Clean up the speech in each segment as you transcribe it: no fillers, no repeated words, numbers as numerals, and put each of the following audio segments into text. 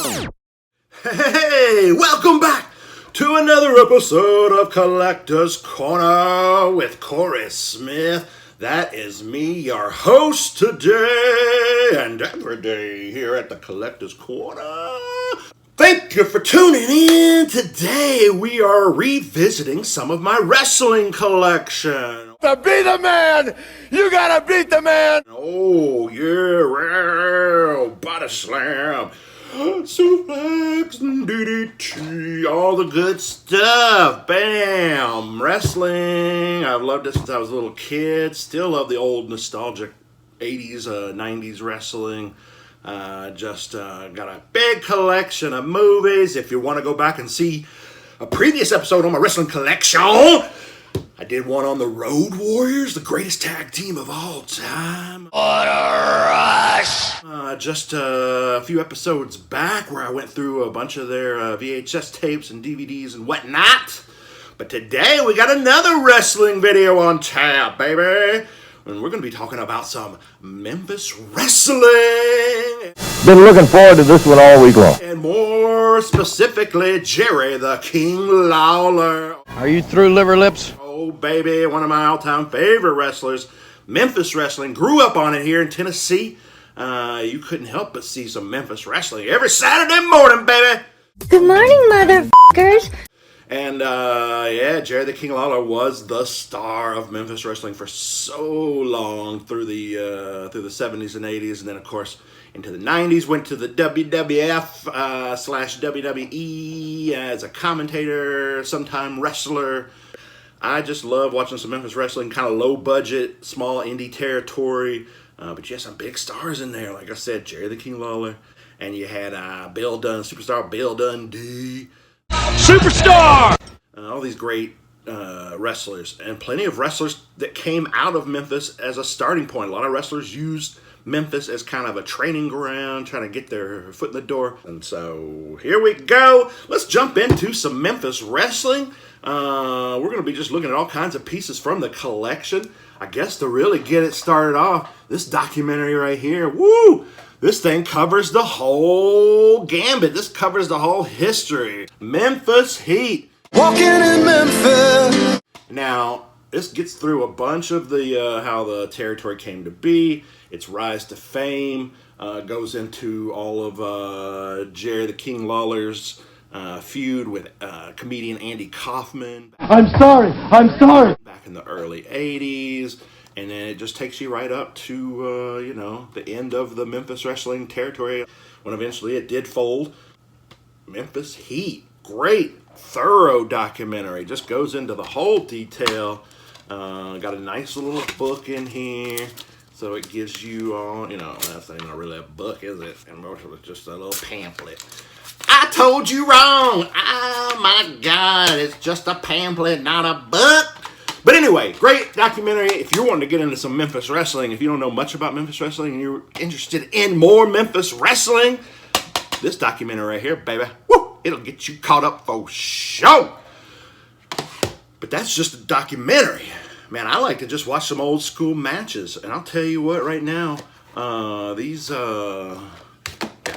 Hey, welcome back to another episode of Collector's Corner with Corey Smith. That is me, your host today and every day here at the Collector's Corner. Thank you for tuning in. Today we are revisiting some of my wrestling collection. To be the man, you gotta beat the man. Oh, yeah, body slam, suplex, DDT, all the good stuff. Bam! Wrestling. I've loved it since I was a little kid. Still love the old nostalgic 80s, 90s wrestling. Just got a big collection of movies. If you want to go back and see a previous episode on my wrestling collection, I did one on the Road Warriors, the greatest tag team of all time. What a rush! Just a few episodes back where I went through a bunch of their VHS tapes and DVDs and whatnot. But today we got another wrestling video on tap, baby. And we're going to be talking about some Memphis wrestling. Been looking forward to this one all week long. And more specifically, Jerry the King Lawler. Are you through, liver lips? Oh, baby, one of my all-time favorite wrestlers. Memphis wrestling. Grew up on it here in Tennessee. You couldn't help but see some Memphis wrestling every Saturday morning, baby. Good morning, motherfuckers. And, yeah, Jerry the King Lawler was the star of Memphis wrestling for so long through the 70s and 80s. And then, of course, into the 90s, went to the WWF slash WWE as a commentator, sometime wrestler. I just love watching some Memphis wrestling, kind of low budget, small indie territory. But you had some big stars in there. Like I said, Jerry the King Lawler. And you had Bill Dunn, superstar Bill Dundee. Superstar! All these great wrestlers. And plenty of wrestlers that came out of Memphis as a starting point. A lot of wrestlers used Memphis as kind of a training ground, trying to get their foot in the door. And so here we go. Let's jump into some Memphis wrestling. We're going to be just looking at all kinds of pieces from the collection. I guess to really get it started off, this documentary right here, woo! This thing covers the whole gambit. This covers the whole history. Memphis Heat. Walking in Memphis. Now, this gets through a bunch of the how the territory came to be, its rise to fame, goes into all of Jerry the King Lawler's feud with comedian Andy Kaufman. I'm sorry. Back in the early 80s. And then it just takes you right up to, the end of the Memphis wrestling territory when eventually it did fold. Memphis Heat. Great, thorough documentary. Just goes into the whole detail. Got a nice little book in here. So it gives you all, that's not even really a book, is it? And most of it's just a little pamphlet. I told you wrong. Oh, my God. It's just a pamphlet, not a book. But anyway, great documentary. If you're wanting to get into some Memphis wrestling, if you don't know much about Memphis wrestling and you're interested in more Memphis wrestling, this documentary right here, baby, woo, it'll get you caught up for sure. But that's just a documentary. Man, I like to just watch some old school matches. And I'll tell you what, right now, these, got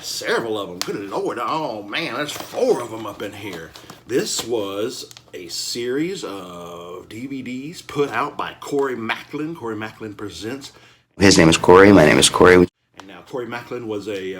several of them. Good Lord. Oh, man, there's 4 of them up in here. This was a series of DVDs put out by Corey Maclin. Corey Maclin presents. His name is Corey. My name is Corey. And now Corey Maclin was a...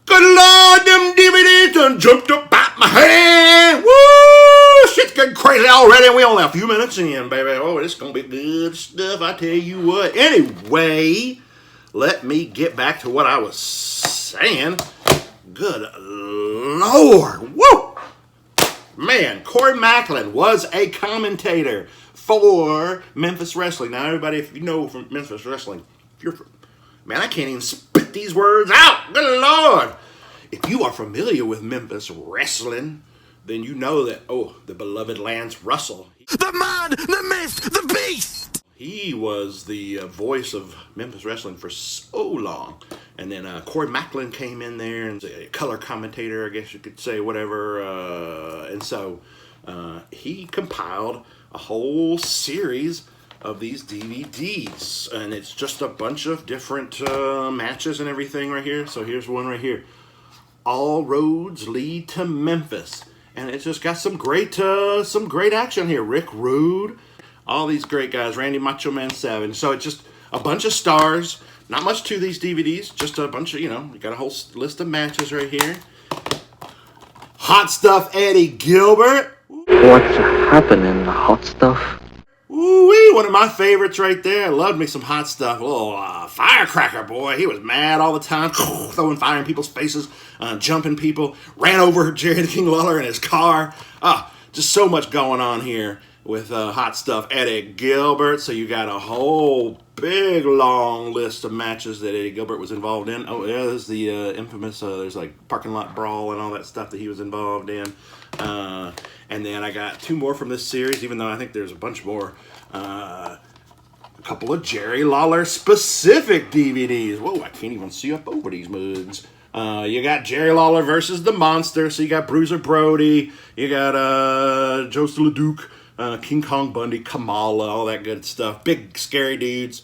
Good Lord, them DVDs done jumped up out my hand. Woo! Shit's getting crazy already. We only have a few minutes in, baby. Oh, it's going to be good stuff, I tell you what. Anyway, let me get back to what I was saying. Good Lord. Woo! Man, Corey Maclin was a commentator for Memphis wrestling. Now, everybody, if you know from Memphis wrestling, man, I can't even spit these words out. Good Lord. If you are familiar with Memphis wrestling, then you know that, the beloved Lance Russell. The man, the myth, the beast. He was the voice of Memphis wrestling for so long. And then Corey Maclin came in there and a color commentator, I guess you could say, whatever. And so he compiled a whole series of these DVDs, and it's just a bunch of different matches and everything right here. So here's one right here. All roads lead to Memphis, and it's just got some great action here. Rick Rude, all these great guys. Randy Macho Man Savage. So it's just a bunch of stars. Not much to these DVDs. Just a bunch of, you got a whole list of matches right here. Hot Stuff Eddie Gilbert. What's happening, hot stuff? Ooh-wee, one of my favorites right there. I loved me some Hot Stuff. A little firecracker boy. He was mad all the time, throwing fire in people's faces, jumping people. Ran over Jerry the King Lawler in his car. Just so much going on here with Hot Stuff Eddie Gilbert. So you got a whole big, long list of matches that Eddie Gilbert was involved in. Oh, yeah, there's the infamous, there's like parking lot brawl and all that stuff that he was involved in. And then I got two more from this series, even though I think there's a bunch more. A couple of Jerry Lawler specific DVDs. Whoa, I can't even see up over these mugs. You got Jerry Lawler versus the Monster. So you got Bruiser Brody. You got Joe LeDuc, King Kong Bundy, Kamala, all that good stuff. Big, scary dudes.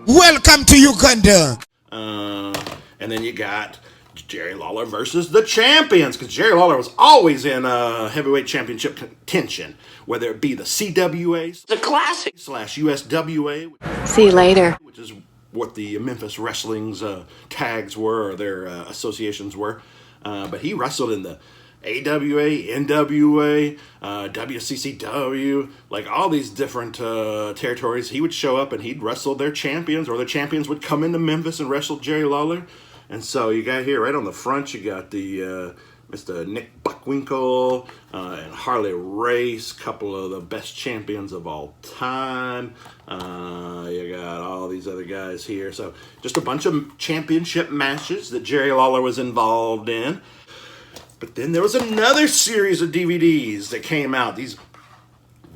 Welcome to Uganda. And then you got Jerry Lawler versus the Champions, because Jerry Lawler was always in heavyweight championship contention, whether it be the CWA, the classic, / USWA. See you later. Which is what the Memphis Wrestling's tags were, or their associations were. But he wrestled in the AWA, NWA, WCCW, like all these different territories. He would show up and he'd wrestle their champions, or their champions would come into Memphis and wrestle Jerry Lawler. And so you got here right on the front, you got the Mr. Nick Buckwinkle and Harley Race, couple of the best champions of all time. You got all these other guys here. So just a bunch of championship matches that Jerry Lawler was involved in. But then there was another series of DVDs that came out. These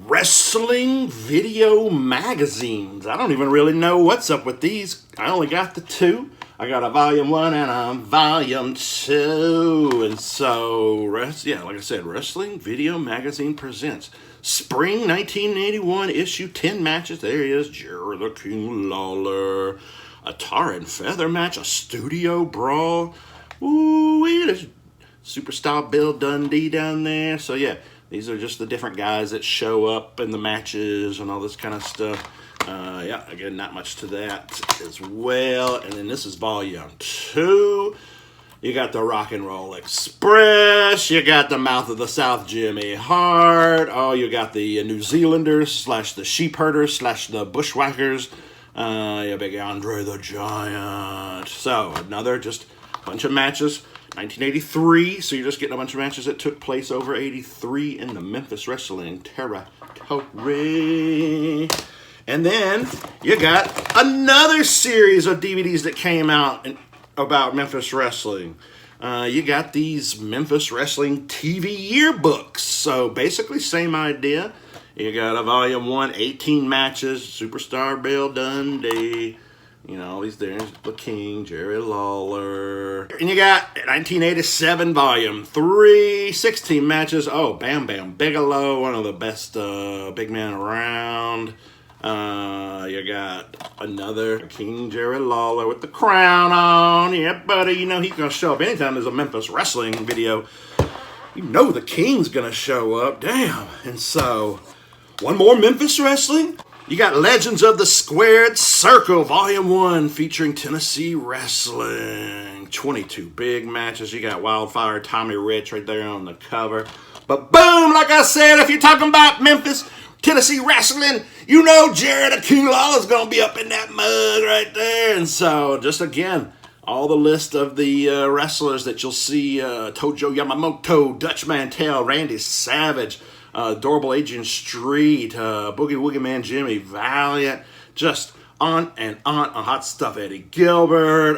wrestling video magazines. I don't even really know what's up with these. I only got the two. I got a volume 1 and a volume 2. And so, like I said, Wrestling Video Magazine presents Spring 1981 issue 10 matches. There he is, Jerry the King Lawler. A tar and feather match, a studio brawl. Ooh, there's Superstar Bill Dundee down there. So yeah, these are just the different guys that show up in the matches and all this kind of stuff. Again, not much to that as well. And then this is volume 2. You got the Rock and Roll Express. You got the Mouth of the South, Jimmy Hart. Oh, you got the New Zealanders / the Sheep Herders / the Bushwhackers. You big Andre the Giant. So another just bunch of matches. 1983, so you're just getting a bunch of matches that took place over 83 in the Memphis Wrestling territory. And then you got another series of DVDs that came out about Memphis Wrestling. You got these Memphis Wrestling TV yearbooks. So basically same idea. You got a volume 1, 18 matches, Superstar Bill Dundee. All these there's the King, Jerry Lawler. And you got 1987 volume 3, 16 matches. Oh, Bam Bam Bigelow, one of the best big men around. You got another King Jerry Lawler with the crown on. Yeah, buddy, he's going to show up anytime there's a Memphis Wrestling video. The King's going to show up. Damn. And so, one more Memphis Wrestling. You got Legends of the Squared Circle, Volume 1, featuring Tennessee Wrestling. 22 big matches. You got Wildfire Tommy Rich right there on the cover. But boom, like I said, if you're talking about Memphis, Tennessee Wrestling, Jerry the King Lawler's going to be up in that mug right there. And so, just again, all the list of the wrestlers that you'll see, Tojo Yamamoto, Dutch Mantel, Randy Savage, Adorable Adrian Street, Boogie Woogie Man Jimmy Valiant, just on and on. Hot Stuff Eddie Gilbert,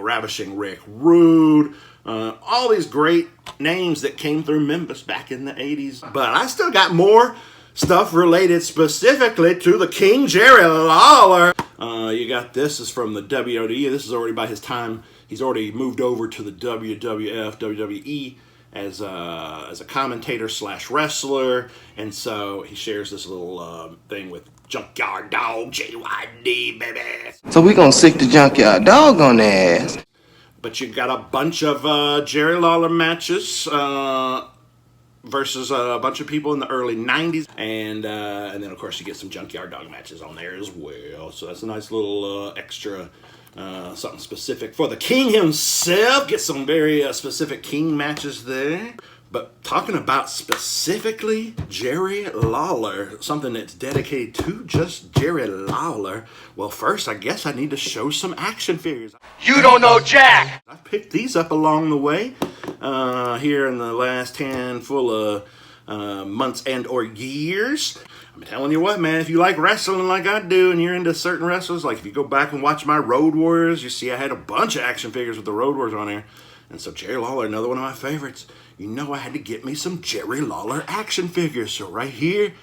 Ravishing Rick Rude, all these great names that came through Memphis back in the 80s. But I still got more stuff related specifically to the King Jerry Lawler. You got this is from the WOD. This is already by his time. He's already moved over to the WWF, WWE. as a commentator slash wrestler, and so he shares this little thing with Junkyard Dog JYD, baby. So we gonna sick the junkyard dog on their ass. But you got a bunch of Jerry Lawler matches versus a bunch of people in the early 90s. And then, of course, you get some Junkyard Dog matches on there as well. So that's a nice little extra, something specific for the King himself. Get some very specific King matches there. But talking about specifically Jerry Lawler, something that's dedicated to just Jerry Lawler, well, first, I guess I need to show some action figures. You don't know Jack! I picked these up along the way here in the last handful of months and or years. I'm telling you what, man, if you like wrestling like I do and you're into certain wrestlers, like if you go back and watch my Road Warriors, you see I had a bunch of action figures with the Road Warriors on there. And so Jerry Lawler, another one of my favorites. You know I had to get me some Jerry Lawler action figures. So right here,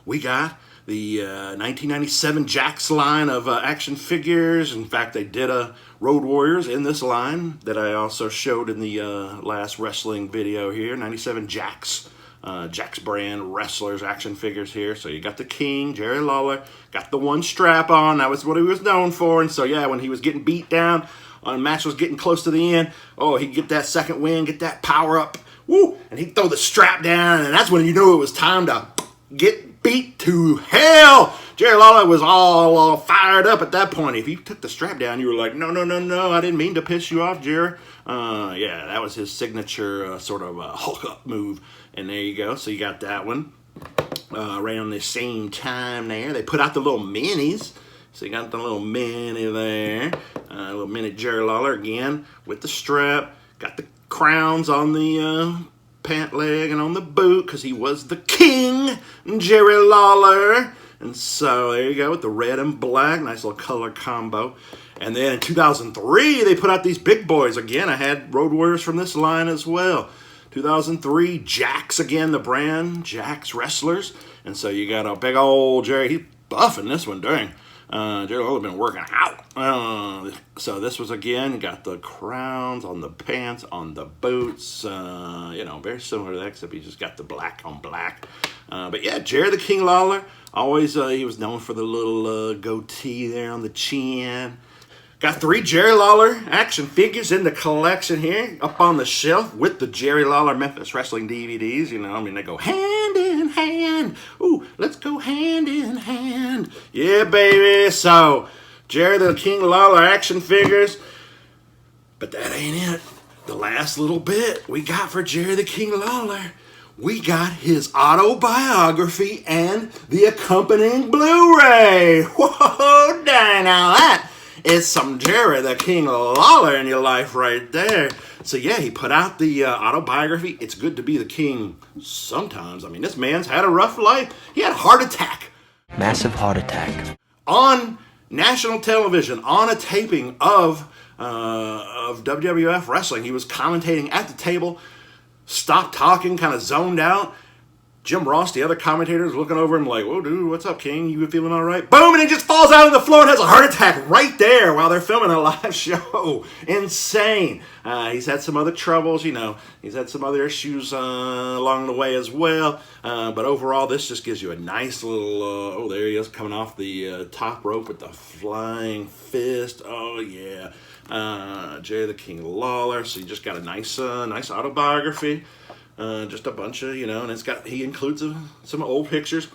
we got the 1997 Jakks line of action figures. In fact, they did a Road Warriors in this line that I also showed in the last wrestling video here. 97 Jakks. Jakks brand wrestlers action figures here. So you got the King, Jerry Lawler, got the one strap on. That was what he was known for. And so yeah, when he was getting beat down, the match was getting close to the end, oh, he'd get that second win, get that power up, woo, and he'd throw the strap down, and that's when you knew it was time to get beat to hell. Jerry Lawler was all fired up at that point. If he took the strap down, you were like, no, I didn't mean to piss you off, Jerry. Yeah, that was his signature sort of Hulk up move. And there you go. So you got that one. Around the same time there, they put out the little minis. So you got the little mini there. Little mini Jerry Lawler again with the strap. Got the crowns on the pant leg and on the boot because he was the King, Jerry Lawler. And so there you go with the red and black. Nice little color combo. And then in 2003, they put out these big boys. Again, I had Road Warriors from this line as well. 2003, Jakks again, the brand, Jakks Wrestlers. And so you got a big old Jerry. He's buffing this one, dang. Jerry Lawler been working out. So this was again, got the crowns on the pants, on the boots. Very similar to that, except he just got the black on black. But yeah, Jerry the King Lawler. Always, he was known for the little goatee there on the chin. Got 3 Jerry Lawler action figures in the collection here, up on the shelf with the Jerry Lawler Memphis Wrestling DVDs. They go hand in hand. Ooh, let's go hand in hand. Yeah, baby. So, Jerry the King Lawler action figures. But that ain't it. The last little bit we got for Jerry the King Lawler, we got his autobiography and the accompanying Blu-ray. Whoa, dang, now that is some Jerry the King Lawler in your life right there. So yeah, he put out the autobiography. It's good to be the king sometimes. I mean, this man's had a rough life. He had a heart attack. Massive heart attack. On national television, on a taping of WWF wrestling. He was commentating at the table, stopped talking, kind of zoned out. Jim Ross, the other commentator, is looking over him like, whoa, dude, what's up, King? You feeling all right? Boom, and he just falls out on the floor and has a heart attack right there while they're filming a live show. Insane. He's had some other troubles, He's had some other issues along the way as well. But overall, this just gives you a nice little, there he is coming off the top rope with the flying fist. Oh, yeah. Jerry the King Lawler. So you just got a nice autobiography. Just a bunch of, and he includes some old pictures.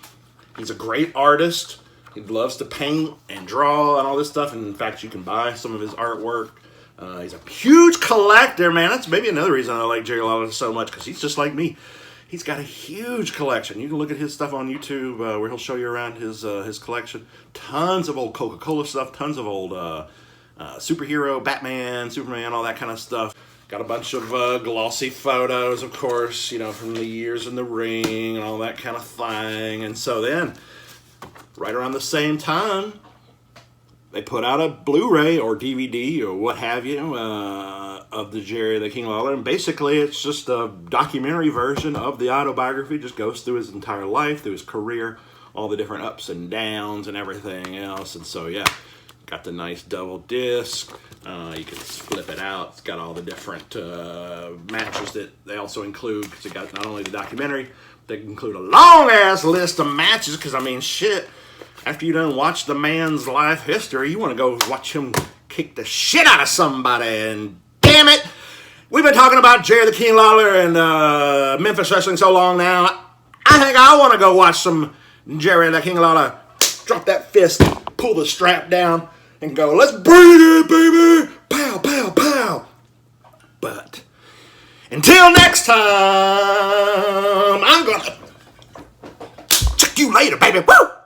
He's a great artist. He loves to paint and draw and all this stuff. And in fact, you can buy some of his artwork. He's a huge collector, man. That's maybe another reason I like Jerry Lawler so much, because he's just like me. He's got a huge collection. You can look at his stuff on YouTube where he'll show you around his collection. Tons of old Coca-Cola stuff, tons of old superhero, Batman, Superman, all that kind of stuff. Got a bunch of glossy photos, of course, from the years in the ring and all that kind of thing. And so then, right around the same time, they put out a Blu-ray or DVD or what have you of the Jerry the King Lawler. And basically, it's just a documentary version of the autobiography. Just goes through his entire life, through his career, all the different ups and downs and everything else. And so, yeah. Got the nice double disc. You can flip it out. It's got all the different matches that they also include, because it got not only the documentary, they include a long-ass list of matches, because, I mean, shit, after you done watch the man's life history, you want to go watch him kick the shit out of somebody, and damn it, we've been talking about Jerry the King Lawler and Memphis Wrestling so long now, I think I want to go watch some Jerry the King Lawler drop that fist, pull the strap down, and go, let's bring it, baby! Pow, pow, pow! But until next time, I'm gonna check you later, baby! Woo!